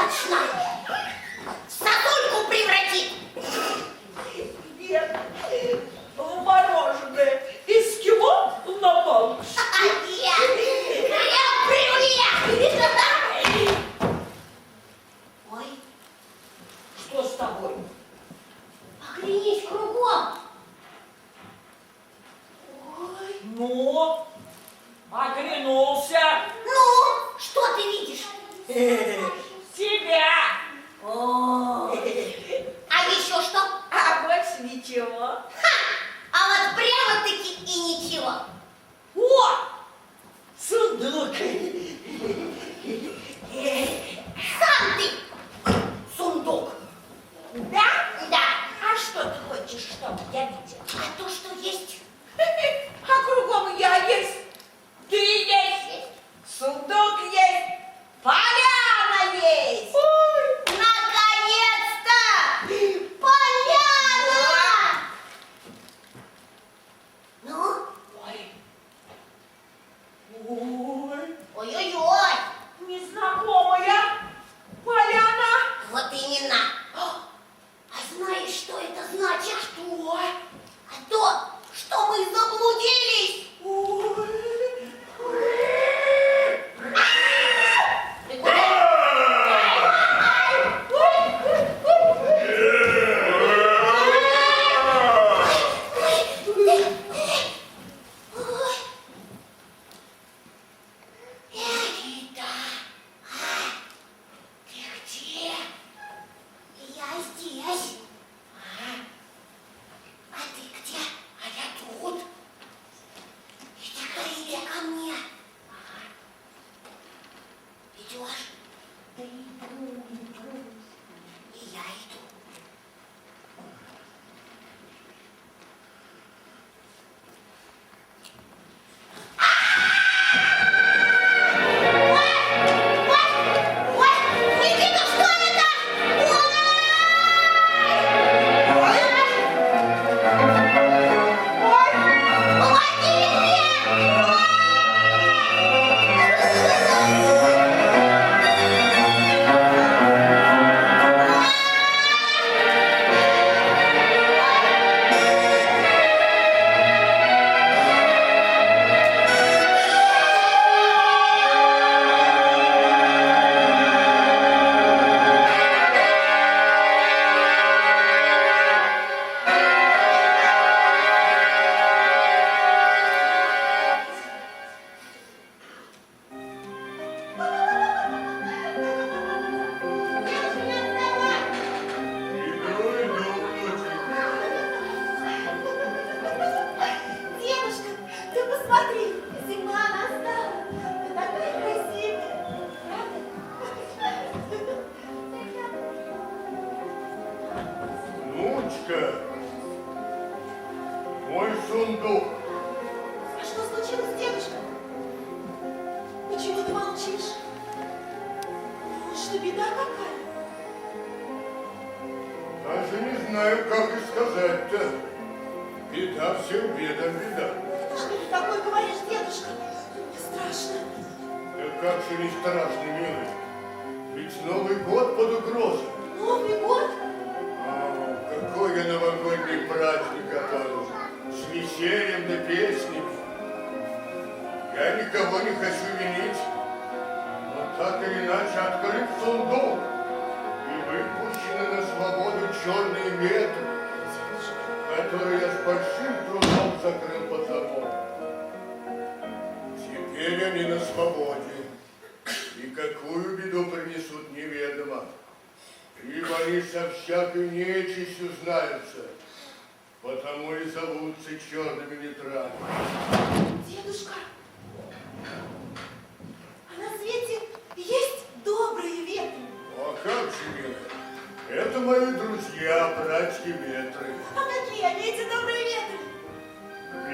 Точно! В сосульку превратит! Нет, в мороженое эскимо на палочке. Ой, Что с тобой? оглянись кругом. Ой. Ну, оглянулся. Ну, что ты видишь? Тебя. О, а еще что? А больше ничего. А вот прямо-таки и ничего. О, сундук. Сам ты сундук. Да? Да. А что ты хочешь, чтобы я видел? А то, что есть. А кругом я есть, ты есть, сундук есть, поляна есть. Наконец-то! Поляна! Ну? Ой, ой, Ой-ой-ой! незнакомая поляна. Вот именно. А знаешь, что это значит? Что? А то, что мы заблудились. Ты куда? Эвита, ты где? Я здесь. А ты где? А я тут. Иди ко мне. Идешь? Да иду. И я иду. Ой, Никита, что это? Помоги мне! Дедушка, ты посмотри, зима настала. Ты такая красивая. Внучка, мой сундук. А что случилось, дедушка? Почему ты молчишь? Что, беда какая? Даже не знаю, как и сказать-то. Беда всем бедам беда. Что ты такое говоришь, дедушка? Мне страшно. Да как же не страшно, милый. Ведь Новый год под угрозой. Новый год? Какой я новогодний праздник готовил. С весельем да песнями. Я никого не хочу винить. Но так или иначе открыт сундук. И выпущены на свободу черные ветры, которые я с большим трудом закрыл под замок. Теперь они на свободе. И какую беду принесут, неведомо. Ибо они со всякой нечистью знаются, потому и зовутся черными ветрами. Дедушка, а на свете есть добрые ветры? А как же, милая? Это мои друзья, братья-ветры. А какие они, эти добрые ветры?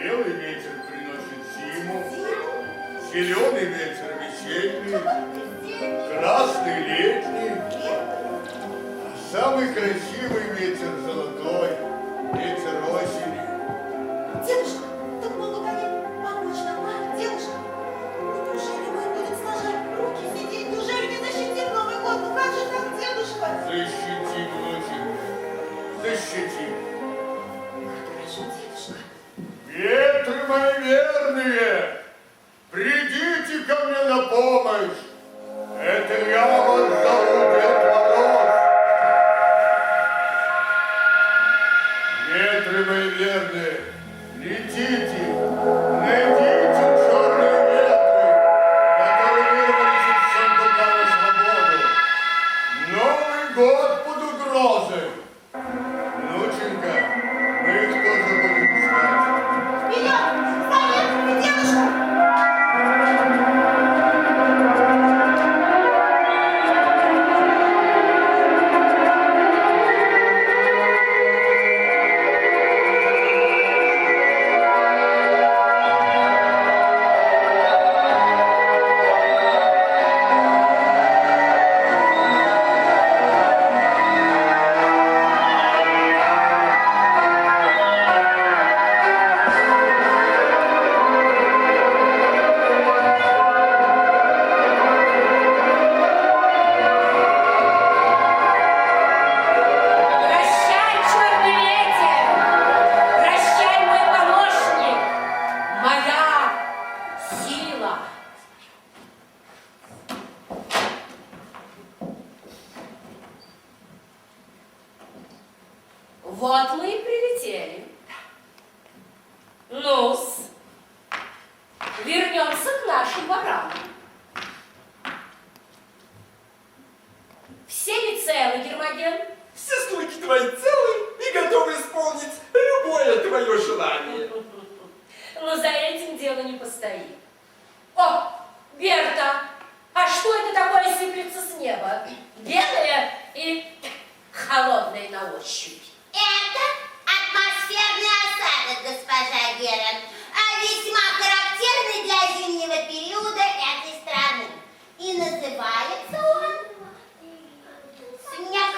Белый ветер приносит зиму, Зиму? зеленый ветер весенний, Весенний? красный летний, Лето? а самый красивый ветер золотой, ветер осени. Дедушка, так могут они помочь нам, а? Дедушка, ну неужели мы будем сложить руки, сидеть? Неужели не защитим Новый год? Ну как же так? Вот мы и прилетели. Ну-с, вернемся к нашим ворам. Все ли целы, Гермоген? Все слуги твои целы и готовы исполнить любое твое желание. Но за этим дело не постоит. О, Берта, а что это такое сыплется с неба? Белое и холодное на ощупь. Это атмосферный осадок, госпожа Герон, весьма характерный для зимнего периода этой страны. И называется он снег.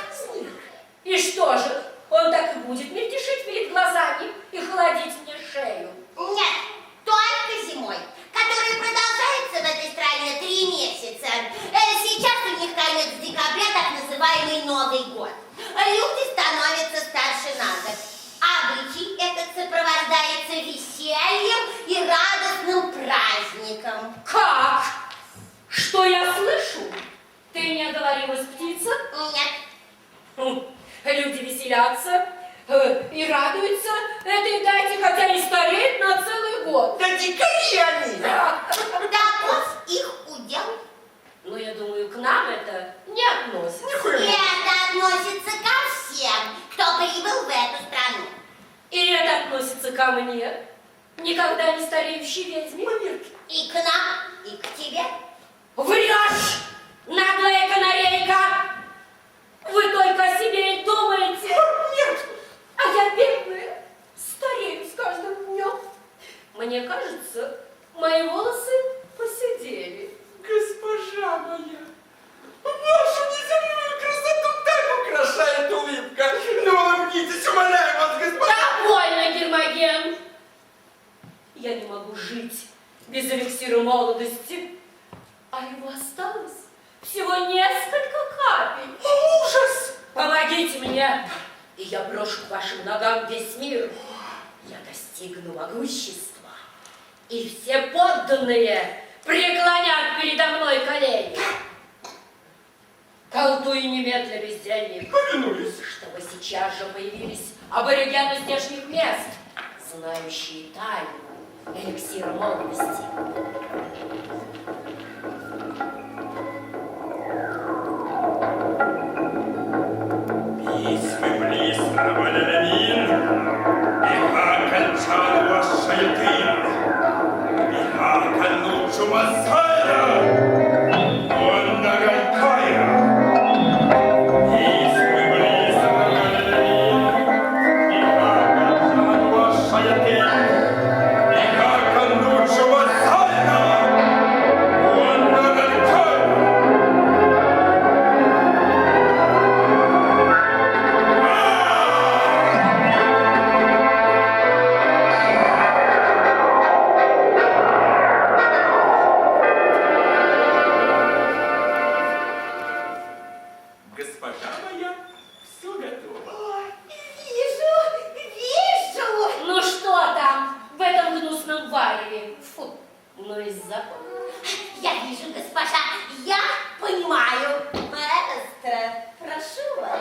И что же, он так и будет мельтешить перед глазами и холодить мне шею? Нет, только зимой, которая продолжается в этой стране 3 месяца. Сейчас у них конец декабря, так называемый Новый год. Люди становятся старше на год. Обычай этот сопровождается весельем и радостным праздником. Как? Что я слышу? Ты не оговорилась, птица? Нет. Люди веселятся и радуются этой дате, хотя и стареют на целый год. Да дикари они! Таков их удел. Но я думаю, к нам это не относится. Нихуя. И это относится ко всем, кто прибыл в эту страну. И это относится ко мне, никогда не стареющей ведьме. И к нам, и к тебе. Врешь, наглая канарейка! Вы только о себе и думаете. Нет! А я бедная, старею с каждым днем. Мне кажется, мои волосы посидели. Госпожа моя, вашу неземную красоту так украшает улыбка. Ну, улыбнитесь, умоляю вас, госпожа. Довольно, Гермоген. Я не могу жить без эликсира молодости, а его осталось всего несколько капель. Ужас! Помогите мне, и я брошу к вашим ногам весь мир. Я достигну могущества, и все подданные преклонят передо мной колени. Колдуй немедля, бездельник, Повинуюсь. чтобы сейчас же появились аборигены здешних мест, знающие тайну эликсира молодости. Письмы близко, Валерамин, и окончал ваш шайтын, и оконучу Масая, он нагалькая. Письмы близко, Валерамин, и окончал ваш шайтын, и оконучу Масая, он нагалькая. Госпожа моя, все готово. Вижу. Ну что там в этом гнусном вареве? Фу, ну и запах. Я вижу, госпожа, я понимаю. Маэстро, прошу вас.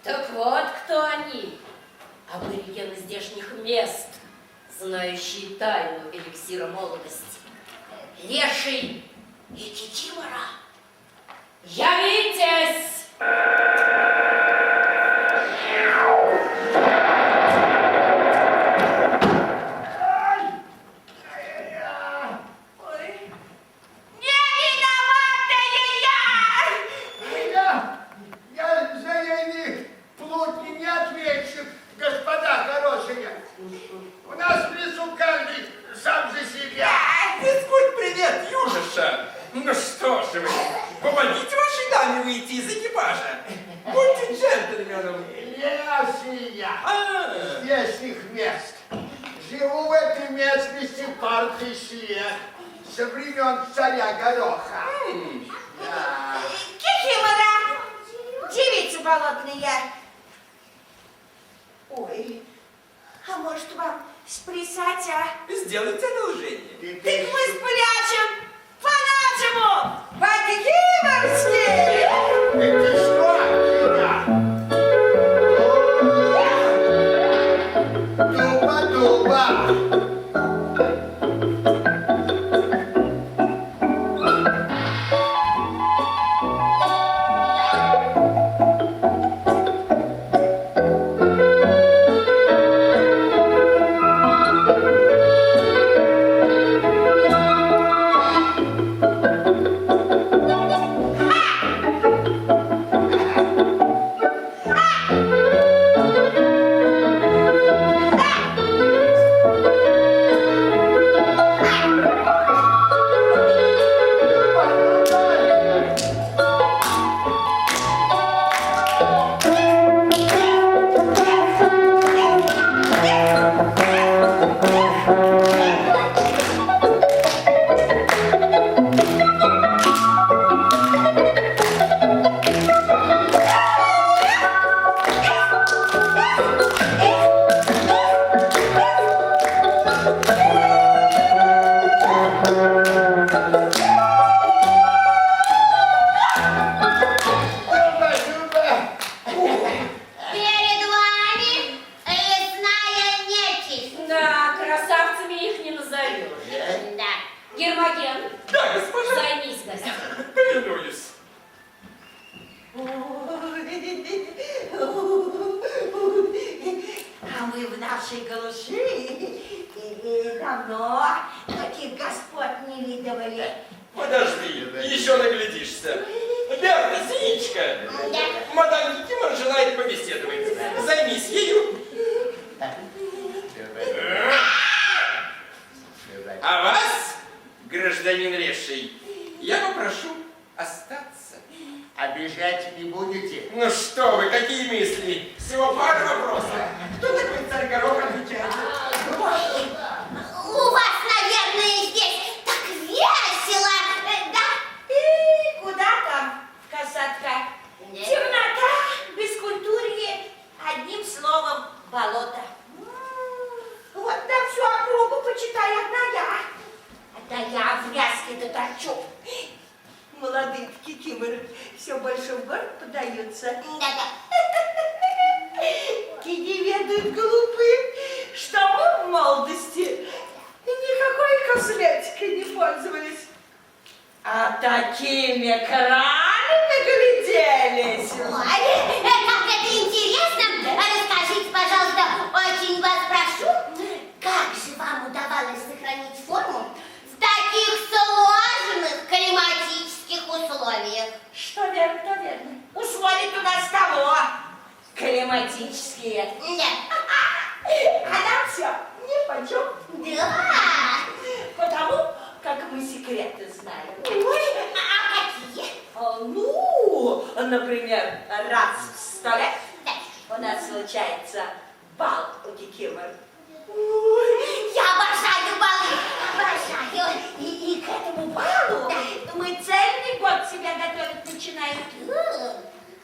Так вот, кто они? Аборигены здешних мест, знающие тайну эликсира молодости. Леший и Кикимора. Явитесь! Не виноватая я! Я за ними плутни не отвечу, господа хорошие. У нас в лесу каждый сам за себя. Физкульт, привет, юноша. Ну что же вы, помогите вашей даме выйти из экипажа. Будьте джентльменом. География А, здешних мест. Живу в этой местности партий лет, со времен царя Гороха. Да. Кикимора, девицы болотные. Ой, а может вам сплясать, а? сделайте одолжение. Так мы спрячем по-нашему, по-кикиморски. Это что, меня? Дуба-дуба. Перед вами лесная нечисть. Да, красавцами их не назовешь. Да. Гермоген, Да, госпожа. займись гостем. Повинуюсь. А мы в нашей глуши давно таких господ не видывали. Подожди, еще наглядишься. Берта, Синичка, Да. мадам Кикимор желает побеседовать. Займись ею. А вас, гражданин Леший, я попрошу остаться. Обижать не будете? Ну что вы, какие мысли? Всего пара вопросов. Кто такой царь Горох, отвечает? У вас, наверное, здесь так весело, да? И куда там, касатка? Темнота, бескультурье, одним словом, болото. Вот на всю округу, почитай, одна я. Да я в ряске-то торчу. Молодые кикиморы все больше в город подаются. Да-да. Не ведают глупые, что мы в молодости никакой косметикой не пользовались. А такими кранами гляделись. Ой, как это интересно! Расскажите, пожалуйста, очень вас прошу, как же вам удавалось сохранить форму в таких сложных климатических условиях? Что верно, то верно. Условия у нас того. Климатические. Да. А нам все нипочем. Да. Потому как мы секреты знаем. Ой, а какие? Ну, например, раз в 100 лет Да. у нас случается бал у кикимор. Я обожаю балы, обожаю. И к этому балу мы цельный год себя готовить начинаем.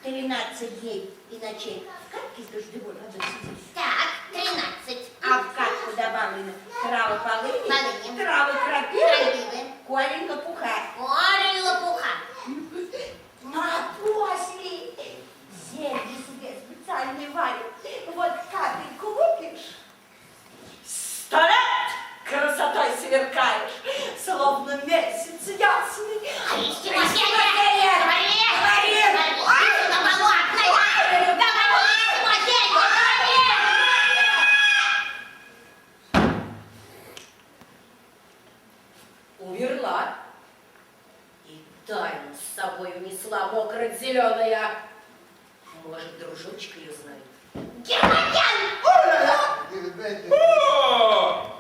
13 дней и ночей в катке с дождевой водой сидишь. Так, 13. А в катку добавлены травы полыни, Полыни. травы крапивы, Крапивы. корень лопуха. Корень лопуха. Ну а после зелье себе специальный варят. Вот капельку выпьешь, 100 лет красотой сверкаешь, словно месяц ясный. Христи, Тимофея! Говори! Говори! Говори! На болотной! Говори, Тимофей! Говори! Умерла. И тайну с собой унесла мокроть зеленая. Может, дружочек ее знает. Гермоген! О!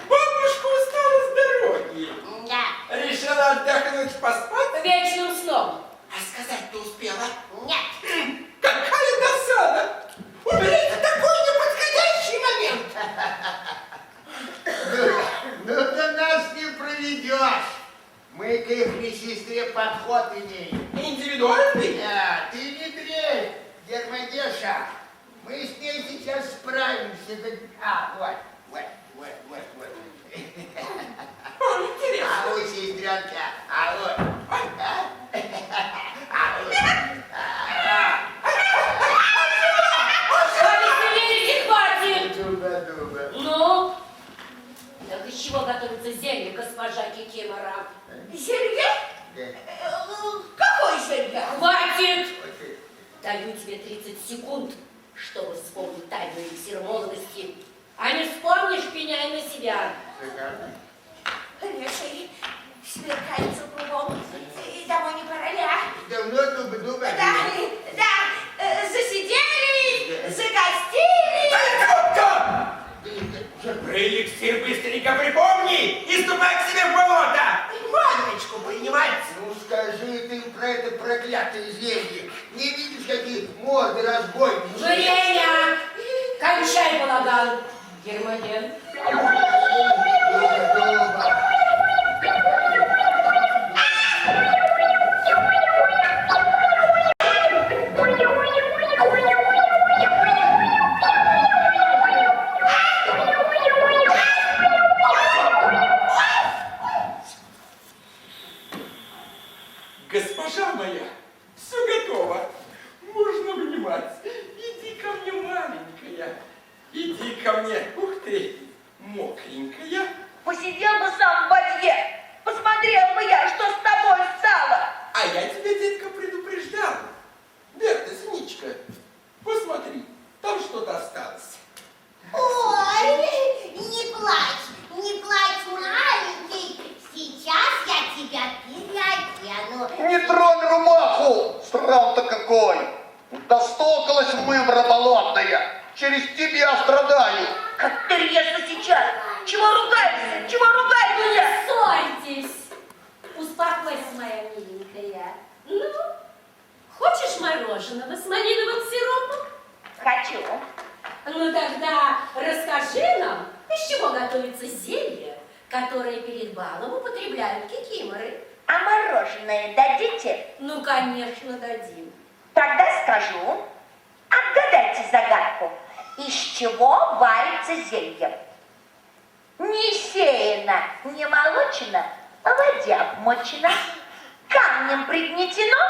Бабушка устала с дороги. Да. Решила отдохнуть, поспать? Вечным сном. А сказать-то успела? Нет. Какая досада! У индивидуальный. Да, ты не дрейф, Гермодеша. Мы с ней сейчас справимся. Вот. Интересно. А вот, сестренка, а вот. Повеселились и хватит! Дуба. Ну? Так из чего готовится зелье, госпожа Кикимора? Зелье? Да. Какое зелье? Хватит! Вот ты. Даю тебе 30 секунд, чтобы вспомнить тайну эликсира молодости. А не вспомнишь, пеняй на себя. Шикарно. Леший, смеркается кругом. И домой не пора ли, а? Давно дуба. Засиделись, загостились. Про эликсир быстренько припомни и ступай к себе в болото. Ванночку принимать. Ну скажи ты про это проклятое зелье. Не видишь, какие морды разбойничьи? Время! Кончай балаган, Гермоген. Дуба. Госпожа моя, все готово. Можно вынимать. Иди ко мне, маленькая. Иди ко мне. Ух ты, мокренькая. Посидел бы сам в воде. Посмотрел бы я, что с тобой стало. А я тебя, детка, предупреждал. Берта, Синичка, посмотри, там что-то осталось. Ой, не плачь, маленький. Сейчас я тебя переодену. Не тронь рубаху, срам-то какой! Достокалась мымра болотная, через тебя страдаю. Как ты резко сейчас. Чего ругаешься? Чего ругаешься? Ссорьтесь. Успокойся, моя миленькая. Ну, хочешь мороженого с малиновым сиропом? Хочу. Ну тогда расскажи нам, из чего готовится зелье, которое перед балом употребляют кикиморы. А мороженое дадите? Ну, конечно, дадим. Тогда скажу. Отгадайте загадку. Из чего варится зелье? Не сеяно, не молочено, в воде обмочено, камнем пригнетено,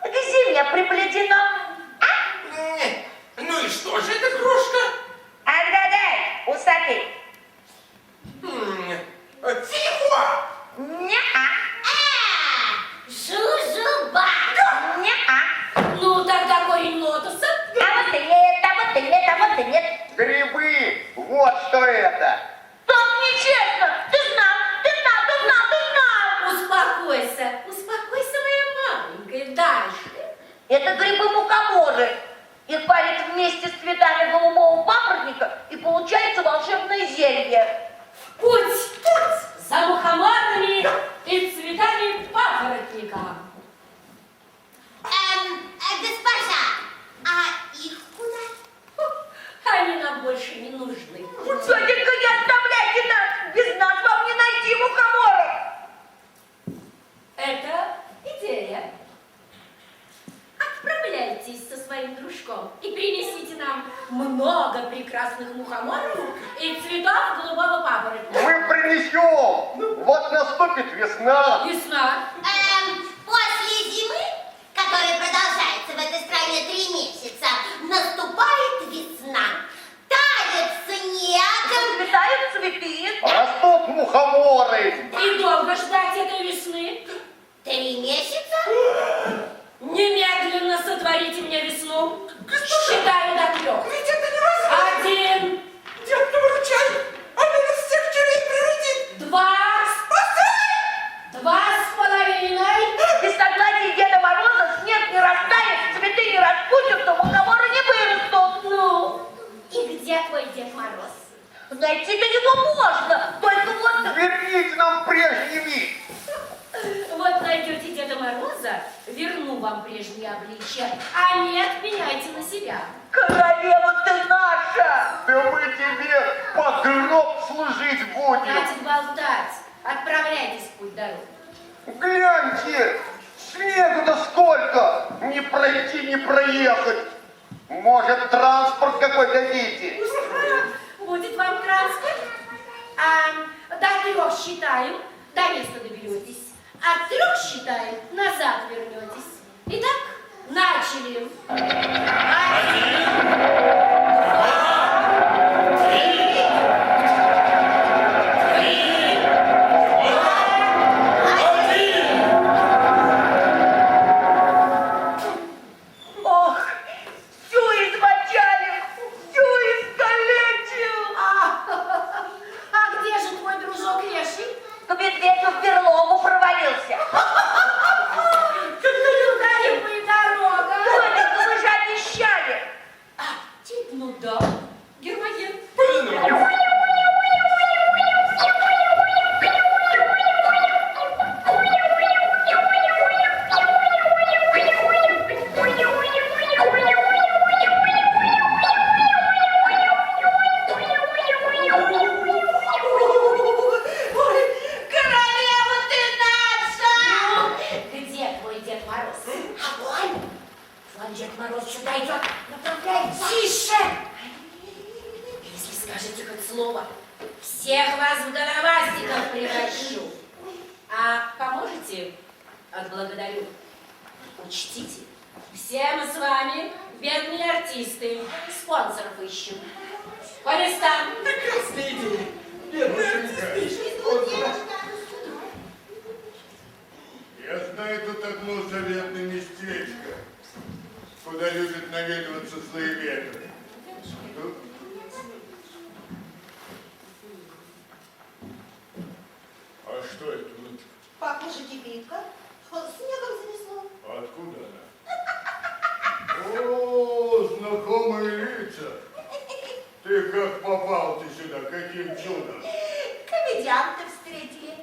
к земле приплетено. Ну и что же это, крошка? Отгадай, усатый. Фигуа! Не-а, Жужуба. не-а. Ну, тогда корень лотоса. А вот и нет, а вот и нет, а вот и нет. Грибы, вот что это. Так нечестно. Ты знал. Успокойся, моя маленькая. Дальше. Это грибы-мухоморы. Их варят вместе с цветами голубого папоротника, и получается волшебное зелье. Путь за мухоморами и цветами папоротника. Госпожа, а их куда? Они нам больше не нужны. Тетенька, не оставляйте нас! Без нас вам не найти мухоморов! Это идея. Отправляйтесь со своим дружком и принесите нам много прекрасных мухоморов и цветов голубого папоротника. Мы принесем. Вот наступит весна. Весна. После зимы, которая продолжается в этой стране 3 месяца, наступает весна. Тает снег. Цветают цветы. Растут мухоморы. И долго ждать этой весны? 3 месяца? Немедленно сотворите мне весну. Считаю до 3. Ведь это невозможно. 1, Детка, выручай. Она нас всех черей превратит. 2, 2,5. Без согласия Деда Мороза снег не растает, цветы не распустятся, мухоморы не вырастут. Ну, и где твой Дед Мороз? Найти-то его можно, только вот... Верните нам прежний вид. Вот найдете Деда Мороза, верну вам прежнее обличье, а нет, меняйте на себя. Королева ты наша! Да мы тебе под гроб служить будем. Хватит болтать, отправляйтесь в путь дорогу. Гляньте, Снегу-то сколько! Не пройти, не проехать. Может, транспорт какой дадите? Будет вам транспорт. До 3 считаю, до места доберетесь. От 3 считаю, назад вернетесь. Итак, начали. Ох, всю измочалил, всю искалечил. А где же твой дружок Леший? К медведю в берлогу провалился. Туда ему и дорога. Толик, вы же обещали. Ну да, Гермоген. Королева ты наша! Где твой Дед Мороз? А вон, Вон Дед Мороз сюда идет. направляется. Тише! Если скажете хоть слово, всех вас в головастиков превращу. А поможете? Отблагодарю. Учтите, все мы с вами бедные артисты, спонсоров ищем. По местам. Прекрасная идея. Бедный Я знаю тут одно заветное местечко, куда любят наведываться злые ветры. Тут- А что это? тут? Пахнет кипитка. Снегом занесло. Откуда она? О, знакомые лица. Ты как попал ты сюда? Каким чудом? Комедианты встретили.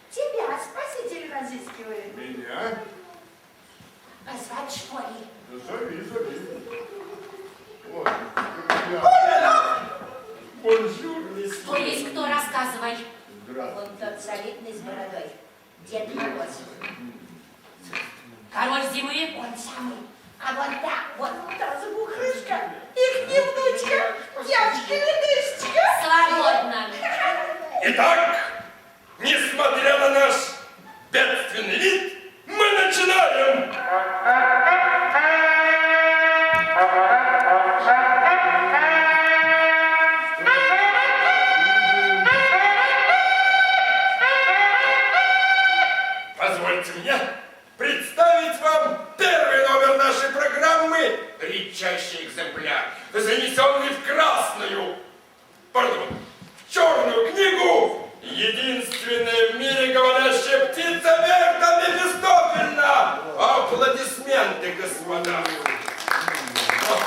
Тебя спаситель разыскивает. Меня? Позвать, что ли? Ну, зови. Вот, я. Бонжур, Кто есть кто, рассказывай. Здравствуй. Вон тот солидный с бородой. Дед Мороз. Король зимы. Он самый. А вот так, вот та забухрышка. Их не внучка. Девочка-ледышечка. Свободно. Итак, несмотря на наш бедственный вид, мы начинаем! Позвольте мне представить вам первый номер нашей программы «Редчайший экземпляр», занесенный в красную, в черную книгу «Единственная в мире говорящая птица Берта Мефистофельна». Аплодисменты, господа. Вот.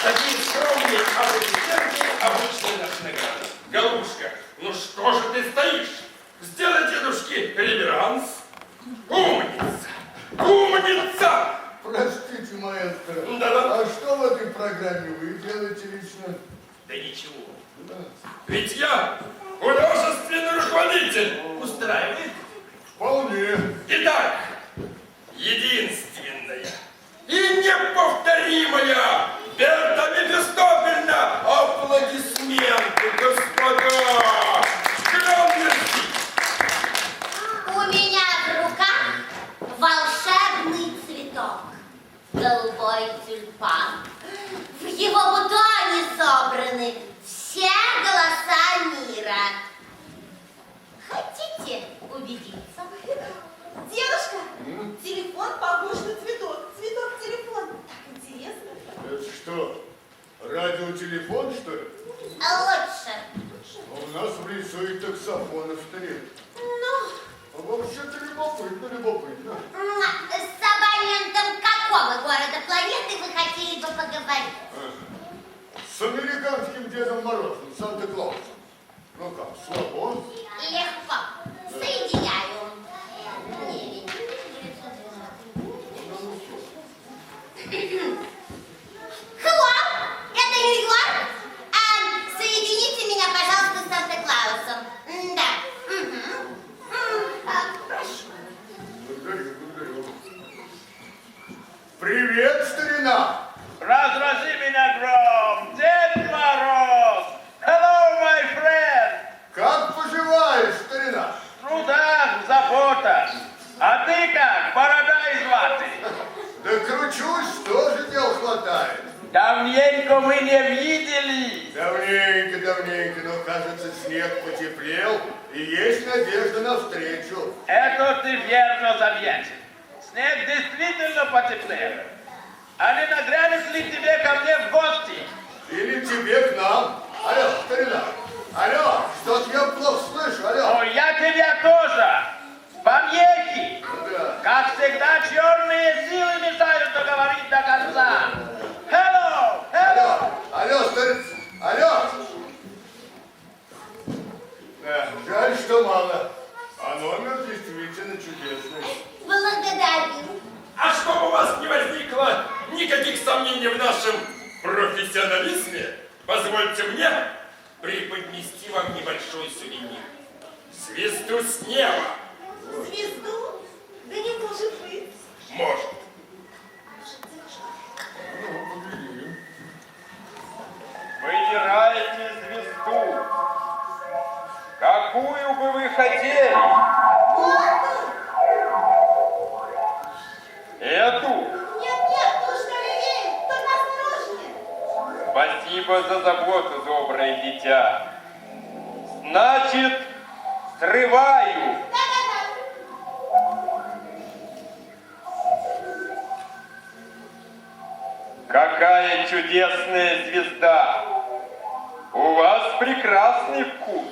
Такие скромные аплодисменты обычно наши награды. Голубушка, ну что же ты стоишь? Сделай дедушке реверанс. Умница! Умница! Простите, маэстро. Да-да. А что в этой программе вы делаете лично? Да ничего. Ведь я художественный руководитель. Устраивает? Вполне. Итак, единственная и неповторимая Берта Мефистофельна. Аплодисменты, господа! Грандерси! У меня в руках волшебный цветок. Голубой тюльпан. В его бутоне собраны все голоса мира. Хотите убедиться? Дедушка, телефон похож на цветок. Цветок-телефон. Так интересно. Это что, радиотелефон, что ли? Лучше. А у нас в лесу и таксофонов нет. Ну, А вообще-то любопытно. с абонентом какого города планеты вы хотели бы поговорить? С американским Дедом Морозом, Санта-Клаусом. Ну как, слабо? Легко. Соединяю. Hello, это Нью-Йорк. Соедините меня, пожалуйста, с Санта-Клаусом. Да. Прошу. Благодарю. Привет, старина! Разрази меня гром, Дед Мороз! Hello, my friend! Как поживаешь, старина? В трудах, в заботах. А ты как, борода из ваты? Да кручусь, тоже дел хватает. Давненько мы не виделись. Давненько, но кажется, снег потеплел, и есть надежда на встречу. Это ты верно заметил. Снег действительно потеплел. А не нагрянет ли тебе ко мне в гости? Или тебе к нам. Алло, старина. Алло, что-то я плохо слышу, алло. О, я тебя тоже. Помехи. Да. Как всегда, черные силы мешают договорить до конца. Hello, hello. Алло, старец, алло. Да, жаль, что мало. А номер действительно чудесный. Благодарю. А чтобы у вас не возникло никаких сомнений в нашем профессионализме, позвольте мне преподнести вам небольшой сувенир. Звезду с неба. Звезду? Да не может быть. Может. Выбирайте звезду. Какую бы вы хотели? Эту. Нет, нужно левее, только осторожнее. Спасибо за заботу, доброе дитя. Значит, срываю. Какая чудесная звезда! У вас прекрасный вкус.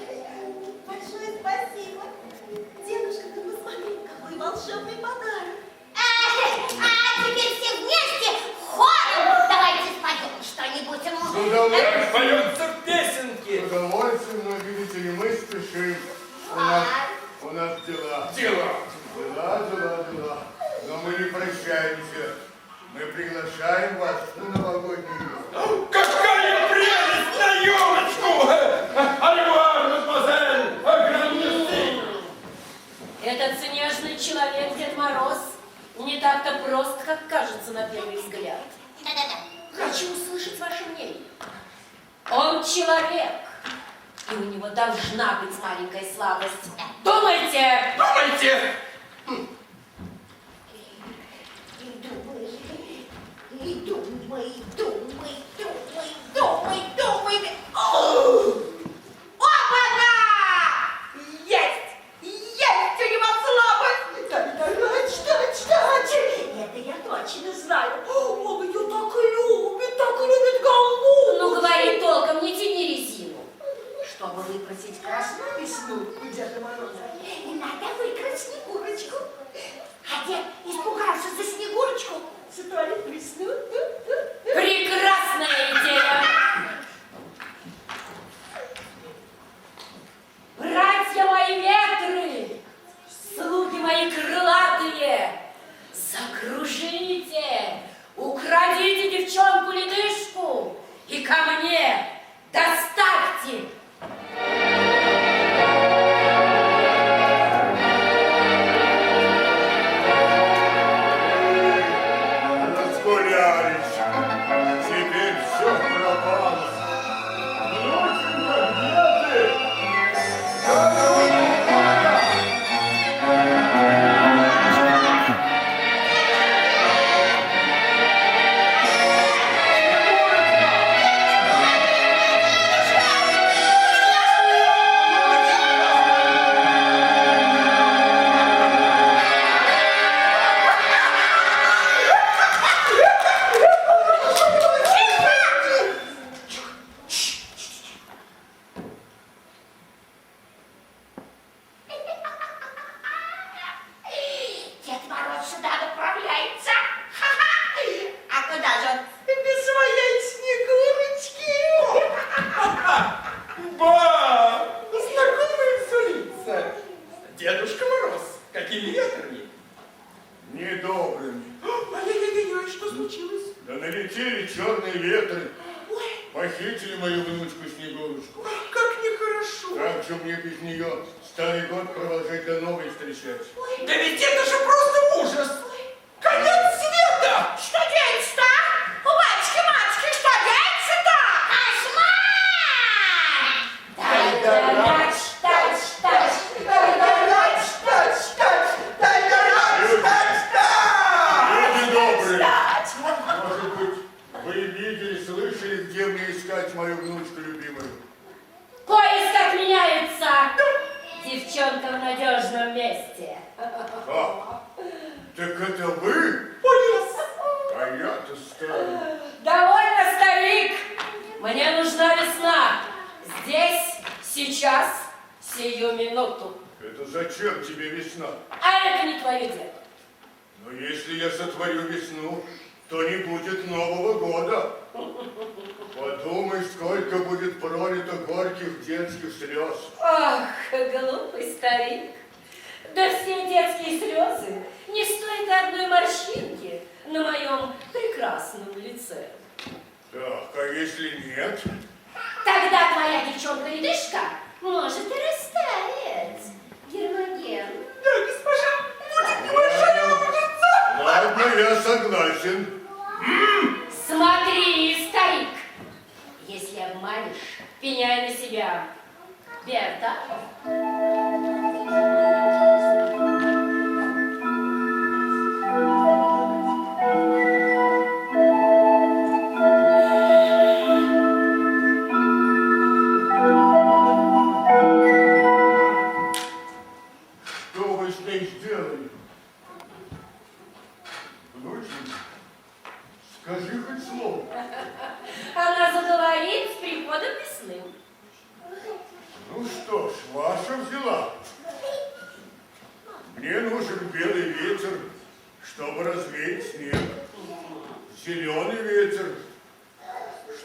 Большое спасибо. Дедушка, ты посмотри, какой волшебный подарок. А теперь все вместе хором давайте споем что-нибудь. С удовольствием. Поется в песенке. С удовольствием, но видите ли, мы спешим. У нас дела. Дела. Но мы не прощаемся. Мы приглашаем вас на новогодний ужин. Какая прелесть на елочку! Аллюар, мадемуазель! Огромный! Этот снежный человек, Дед Мороз, не так-то прост, как кажется на первый взгляд. Да-да-да. Хочу услышать ваше мнение. Он человек, и у него должна быть маленькая слабость. Думайте! Думайте! Думай. Опа-на! Есть! У него слабость! Точно. Это я точно знаю. Он ее так любит голову. Ну, говори толком, не тяни резину. Чтобы выпросить красную весну у Деда Мороза, надо выкрасть Снегурочку. А дед испугался за Снегурочку, сотворит весну. Прекрасная идея! Братья мои ветры, слуги мои крылатые, закружите, украдите девчонку-ледышку и ко мне доставьте. Разгулялись. Теперь все пропало. Внученька, где ты? Дед Мороз сюда направляется. А куда же он? Без своей Снегурочки. Ба! Знакомые все лица. Дедушка Мороз, какими ветрами? Недобрыми. Ай-яй-яй, что случилось? Да налетели черные ветры. Похитили мою внучку Снегурочку. Как нехорошо. Как же мне без нее старый год продолжать до новой встречать? Да ведь это же просто ужас! Конец света! Что встречать мою внучку любимую. Поезд отменяется! Девчонка в надежном месте. А, так это вы? А я-то старый. Довольно, старик! Мне нужна весна. Здесь, сейчас, сию минуту. Это зачем тебе весна? А это не твое дело. Но если я сотворю весну, то не будет Нового года. Подумай, сколько будет пролито горьких детских слез. Ах, глупый старик. Да все детские слезы не стоят одной морщинки на моем прекрасном лице. Так, а если нет? Тогда твоя девчонка-ледышка может и растаять. Гермоген. Да, госпожа, будет неуважаемо мужица. Ладно, я согласен. Смотри, старик, если обманешь, пеняй на себя. Берта. Что вы с ней сделали? Внученька, скажи хоть слово. Она заговорит с приходом весны. Ну что ж, ваша взяла. Мне нужен белый ветер, чтобы развеять снег. Зеленый ветер,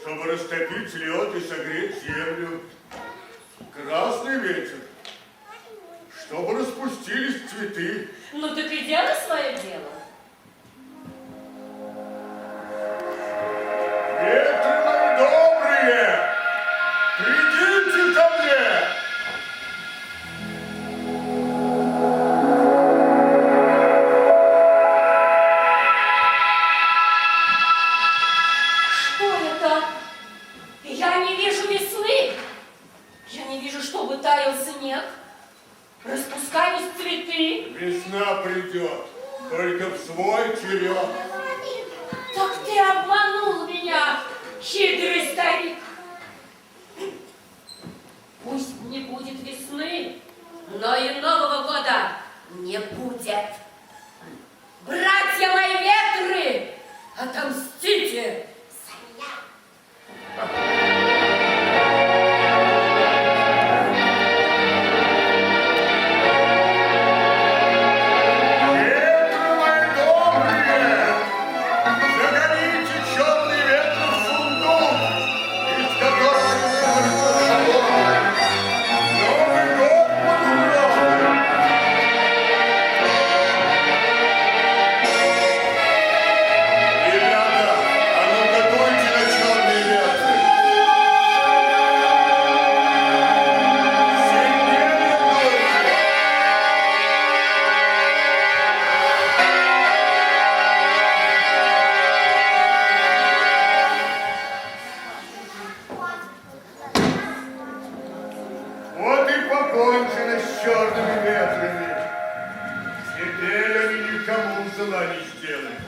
чтобы растопить лед и согреть землю. Красный ветер, чтобы распустились цветы. Ну так и делай свое дело. Ветры мои добрые, придите ко мне! Что это? Я не вижу весны. Я не вижу, чтобы таял снег. Распускались цветы. Весна придет, только в свой черед. Так ты обманул меня, хитрый старик. Пусть не будет весны, но и Нового года не будет. Братья мои ветры, отомстите! Ветры мои добрые, загоните черный ветер в сундук, из которого не вырвется шелк. Новый год подумал. Ребята, а ну-ка дуйте на черные ветры. Сильнее дуйте. Вот и покончено с черными ветрами. Теперь они никому зла не сделают.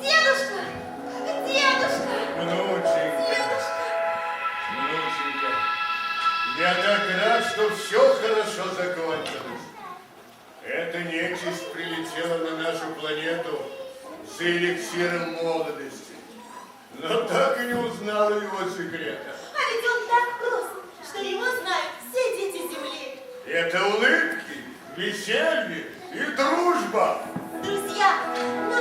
Дедушка! Дедушка! Внученька, внученька, я так рад, что все хорошо закончилось. Эта нечисть прилетела на нашу планету за эликсиром молодости, но так и не узнала его секрета. А ведь он так прост, что его знают все дети Земли. Это улыбки, веселье и дружба. Друзья, ну